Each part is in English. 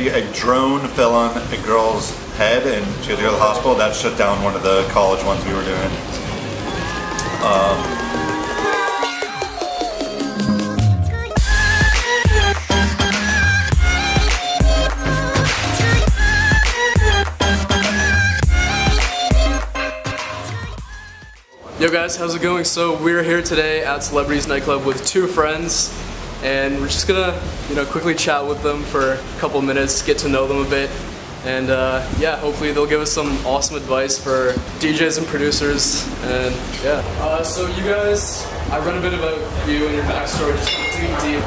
a drone fell on a girl's head and she had to go to the hospital. That shut down one of the college ones we were doing. Yo guys, how's it going? So we're here today at Celebrities Nightclub with two friends, and we're just gonna, quickly chat with them for a couple minutes, get to know them a bit, and yeah, hopefully they'll give us some awesome advice for DJs and producers, and yeah. So you guys, I read a bit about you and your backstory, just digging deep,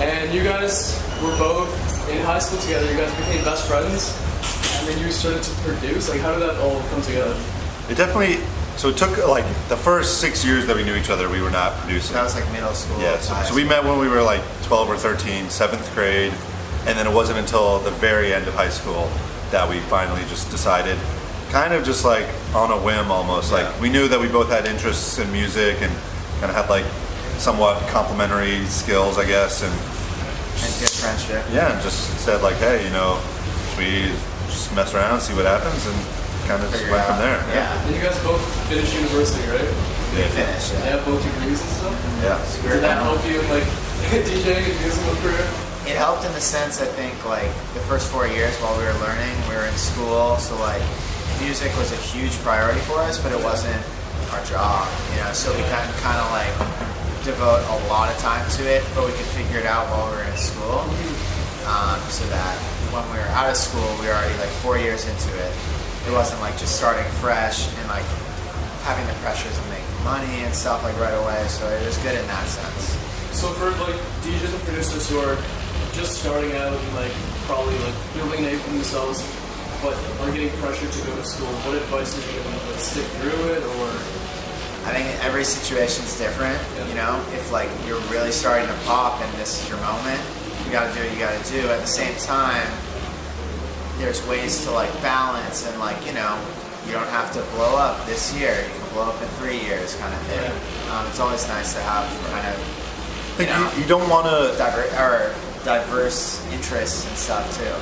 and you guys were both in high school together. You guys became best friends, and then you started to produce. Like, how did that all come together? It definitely. So it took like the first 6 years that we knew each other, we were not producing. That was like middle school. Yeah, so we met when we were like 12 or 13, 7th grade, and then it wasn't until the very end of high school that we finally just decided, kind of just like on a whim almost. Yeah. Like we knew that we both had interests in music and kind of had like somewhat complementary skills, I guess, and good friendship. Yeah, and just said like, hey, should we just mess around, see what happens, and kind of just went from there. Yeah. And you guys both finished university, right? We finished. Yeah, both degrees and stuff? Yeah. Did that help you in like DJing and musical career? It helped in the sense, I think, like the first 4 years while we were learning, we were in school, so like music was a huge priority for us, but it wasn't our job, so we kind of like devote a lot of time to it, but we could figure it out while we were in school, so that when we were out of school, we were already like 4 years into it. It wasn't like just starting fresh and like having the pressures of making money and stuff like right away, so it was good in that sense. So for like DJs and producers who are just starting out and like probably like building a name for themselves, but are getting pressured to go to school, what advice would you give them? Like stick through it, or? I think every situation's different, if like you're really starting to pop and this is your moment, you gotta do what you gotta do. At the same time, there's ways to like balance and like, you don't have to blow up this year, you can blow up in 3 years kind of thing. It's always nice to have kind of, you don't want to diverse interests and stuff too.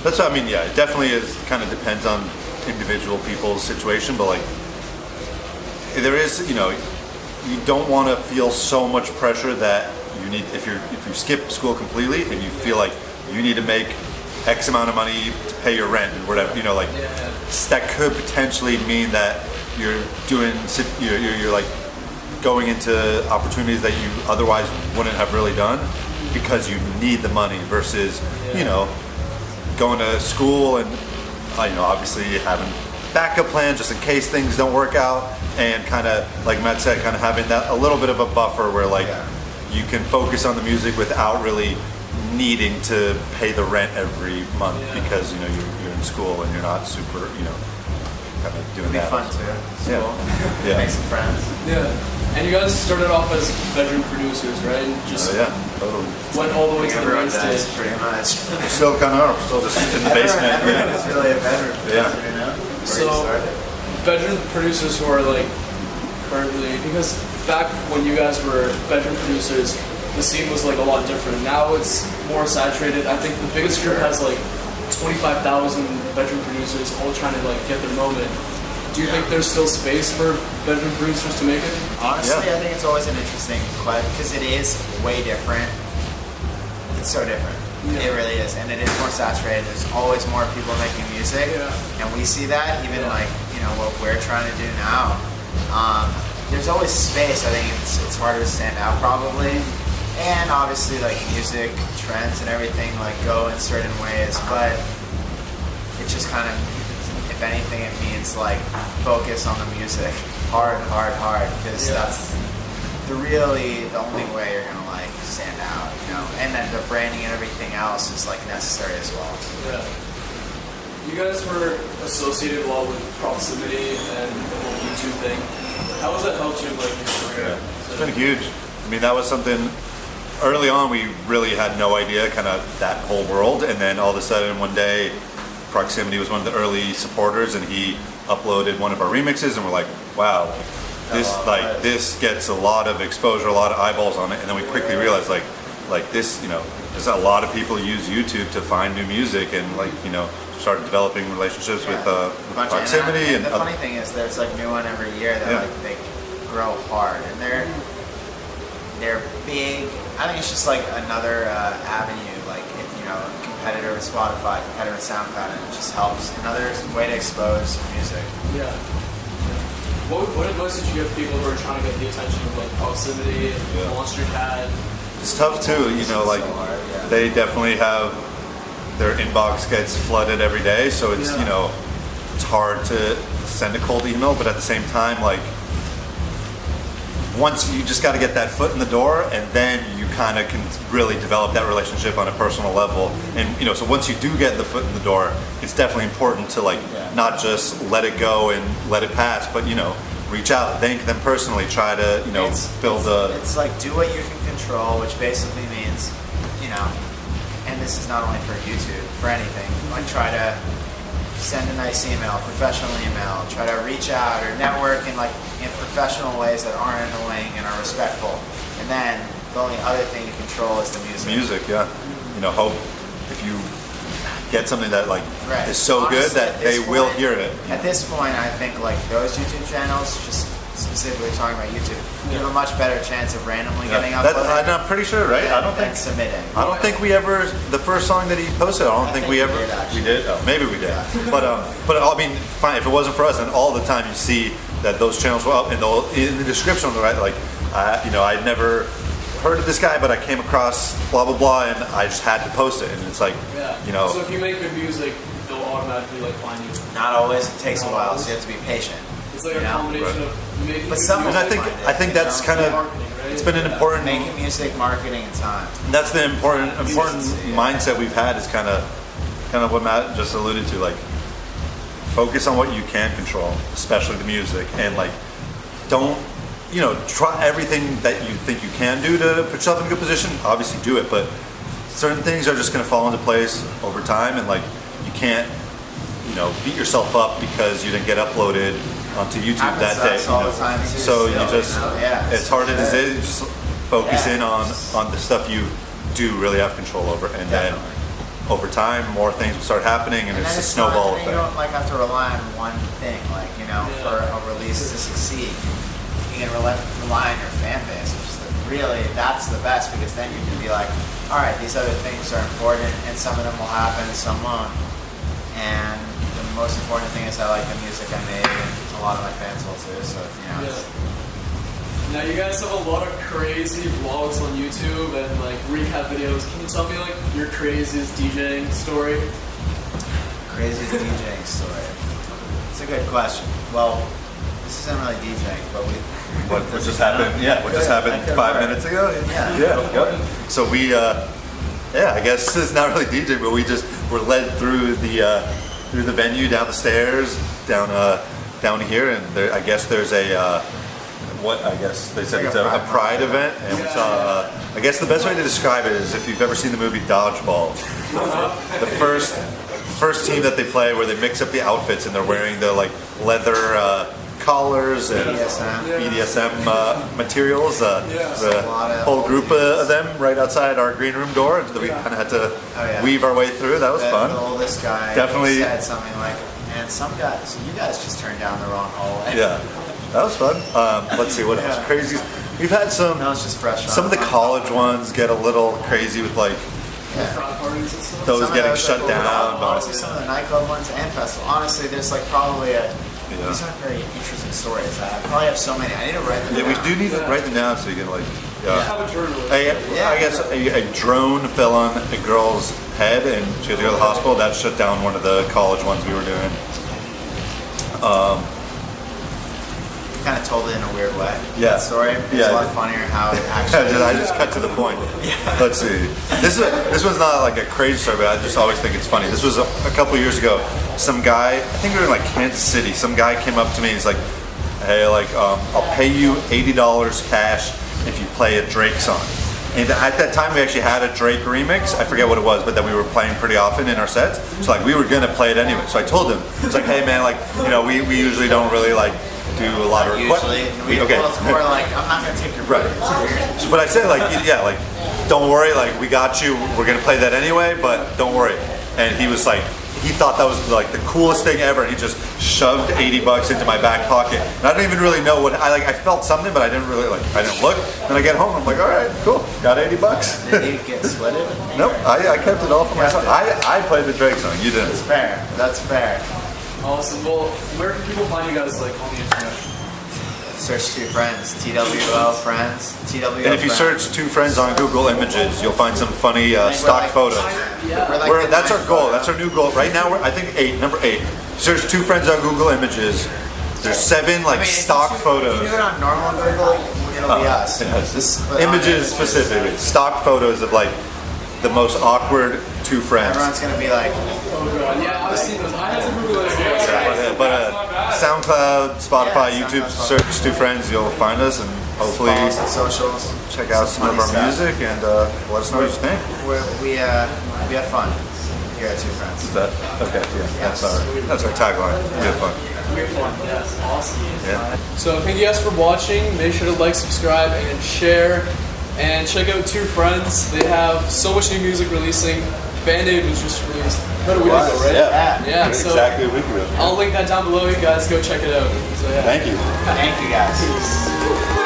That's what I mean. Yeah, it definitely is. Kind of depends on individual people's situation, but like there is, you don't want to feel so much pressure that you need. If you skip school completely and you feel like you need to make X amount of money to pay your rent and whatever, that could potentially mean that you're like going into opportunities that you otherwise wouldn't have really done because you need the money versus going to school and obviously having backup plans just in case things don't work out, and kind of like Matt said, kind of having that a little bit of a buffer where like you can focus on the music without really needing to pay the rent every month because you're in school and you're not super kind of doing that. It'd be fun too. School. Yeah. Make some friends. Yeah. And you guys started off as bedroom producers, right? And just totally. went all the way to the main stage. Pretty much. We still kind of are. We're still just in the basement. Everyone is really a bedroom producer, So, bedroom producers who are like currently, because back when you guys were bedroom producers, the scene was like a lot different. Now it's more saturated. I think the biggest group has like 25,000 bedroom producers all trying to like get their moment. Do you think there's still space for bedroom producers to make it? Honestly, I think it's always an interesting question because it is way different. It's so different. It really is, and it is more saturated. There's always more people making music, and we see that even like what we're trying to do now. There's always space. I think it's harder to stand out probably. And obviously, like music trends and everything, like go in certain ways, but it just kind of, if anything, it means like focus on the music, hard, because that's the only way you're gonna like stand out, And then the branding and everything else is like necessary as well. Yeah. You guys were associated a lot with proximity and the whole YouTube thing. How has that helped you like your career? It's been huge. I mean, that was something. Early on, we really had no idea kind of that whole world, and then all of a sudden one day, Proximity was one of the early supporters, and he uploaded one of our remixes, and we're like, wow, this gets a lot of exposure, a lot of eyeballs on it, and then we quickly realized like this, there's a lot of people use YouTube to find new music and like start developing relationships with Bunch of- proximity and the funny thing is there's like new one every year that Yeah. like they grow hard and they're big. I think it's just like another avenue, like if, competitor with Spotify, competitor with SoundCloud, and it just helps. Another way to expose music. Yeah. What advice did you give people who are trying to get the attention of like Proximity, Yeah. Monster Cat? It's tough too, like So hard, yeah. they definitely have their inbox gets flooded every day, so it's Yeah. it's hard to send a cold email, but at the same time, like once you just got to get that foot in the door, and then you kind of can really develop that relationship on a personal level. And so once you do get the foot in the door, it's definitely important to like not just let it go and let it pass, but reach out, thank them personally, try to build a. It's like do what you can control, which basically means, and this is not only for YouTube, for anything. Like try to send a nice email, professional email, try to reach out or network in professional ways that aren't annoying and are respectful. And then the only other thing you control is the music. Music, yeah. Hope if you get something that like Right. is so Honestly, good that at they this will point- hear it. At this point, I think like those YouTube channels, just specifically talking about YouTube, you have a much better chance of randomly getting uploaded I'm pretty sure, right? I don't than think. submitting. I don't think we ever. The first song that he posted, I don't think we think ever. we did, actually. We did. Oh, maybe we did. But I mean, fine. If it wasn't for us, then all the time you see that those channels were up in the description, right? Like, I'd never heard of this guy, but I came across blah blah blah, and I just had to post it, and it's like, So if you make good music, they'll automatically like find you. Not always. It takes a while, so you have to be patient. It's like a combination of making But good some- And music. I think that's kind of. Marketing, right? It's been an important. Making music, marketing, and time. That's the important Yeah. mindset we've had is kind of what Matt just alluded to, like focus on what you can control, especially the music, and like don't try everything that you think you can do to put yourself in a good position. Obviously do it, but certain things are just going to fall into place over time, and like you can't beat yourself up because you didn't get uploaded onto YouTube Happens that to day. us all the time, too, So you still, just Yeah. as hard as it is, just focus Yeah. in on the stuff you do really have control over, and then Definitely. over time more things will start happening, and And it's then a snowball not, you effect. don't have to rely on one thing, for a release to succeed. You can rely on your fan base, which is that's the best, because then you can be like, all right, these other things are important, and some of them will happen, some won't. And the most important thing is I like the music I made, and a lot of my fans will too. So it's- Now you guys have a lot of crazy vlogs on YouTube and like recap videos. Can you tell me like your craziest DJing story? Craziest DJing story. It's a good question. Well, this isn't really DJing, but What just happened? Yeah, what just happened I could 5 work. minutes ago? Yeah. Yep. So we, I guess it's not really DJ, but we just were led through the venue, down the stairs, down here, and I guess there's a. I guess they said Like it's a a pride pride event, and we saw. I guess the best way to describe it is if you've ever seen the movie Dodgeball. The first team that they play, where they mix up the outfits and they're wearing the like leather collars and BDSM materials. A The lot of whole old group dudes. of them right outside our green room door, and we kind of had to yeah. weave our way through. That was the fun. oldest guy Definitely- said something like, "Man, so you guys just turned down the wrong hallway." Yeah, that was fun. Let's see what else Yeah. crazy. We've had some. No, it's just fresh. Some of the college ones get a little crazy with like Frat parties and stuff. those Some of getting those are shut cool, down. but but- honestly, some of the nightclub ones and festival. Honestly, there's like probably these aren't very interesting stories. I probably have so many. I need to write them Yeah, we down. do need to write them down so you can like. Have a journal. I guess a drone fell on a girl's head and she had to go to the hospital. That shut down one of the college ones we were doing. Kind of told it in a weird way. Yeah. That story. It's Yeah. a lot funnier how it actually. I just cut to the point. Let's see. This one's not like a crazy story, but I just always think it's funny. This was a couple years ago. Some guy, I think we were in like Kansas City. Some guy came up to me and he's like, "Hey, I'll pay you $80 cash if you play a Drake song." And at that time, we actually had a Drake remix. I forget what it was, but that we were playing pretty often in our sets. So like we were gonna play it anyway. So I told him, it's like, "Hey man, we usually don't really like do a lot of Usually, okay." well, it's more like I'm not gonna take your Right. break. But I say like don't worry, like we got you. We're gonna play that anyway, but don't worry. And he was like, he thought that was like the coolest thing ever. He just shoved $80 into my back pocket. And I don't even really know what I felt something, but I didn't really I didn't look. Then I get home, I'm like, all right, cool, got $80. Did you get sweated? Nope, I kept it all for myself. I played the Drake song. You didn't. That's fair. That's fair. Awesome. Well, where can people find you guys like on the internet? Search Two Friends. TWO Friends. TWO. And if you Friends. search Two Friends on Google Images, you'll find some funny stock photos. That's our goal. That's our new goal. Right now, we're I think number 8. Search Two Friends on Google Images. There's 7 like stock If photos. you do it on normal Google, it'll be us. But on Images specifically, stock photos of like the most awkward 2 friends. Everyone's gonna be like, Yeah, I've seen those. I have to Google those. But SoundCloud, Spotify, YouTube, search Two Friends, you'll find us, and hopefully follow us on socials. check out some of our funny music and let us know what you think. We have fun here at Two Friends. Is that okay? Yeah, that's our tagline. We have fun. Weird fun. Yes. Awesome. Yeah. So thank you guys for watching. Make sure to like, subscribe, and share. And check out Two Friends. They have so much new music releasing. Band-Aid was just released about a week ago, right? Yeah. So Exactly a week ago. I'll link that down below. You guys go check it out. So, yeah. Thank you. Thank you guys.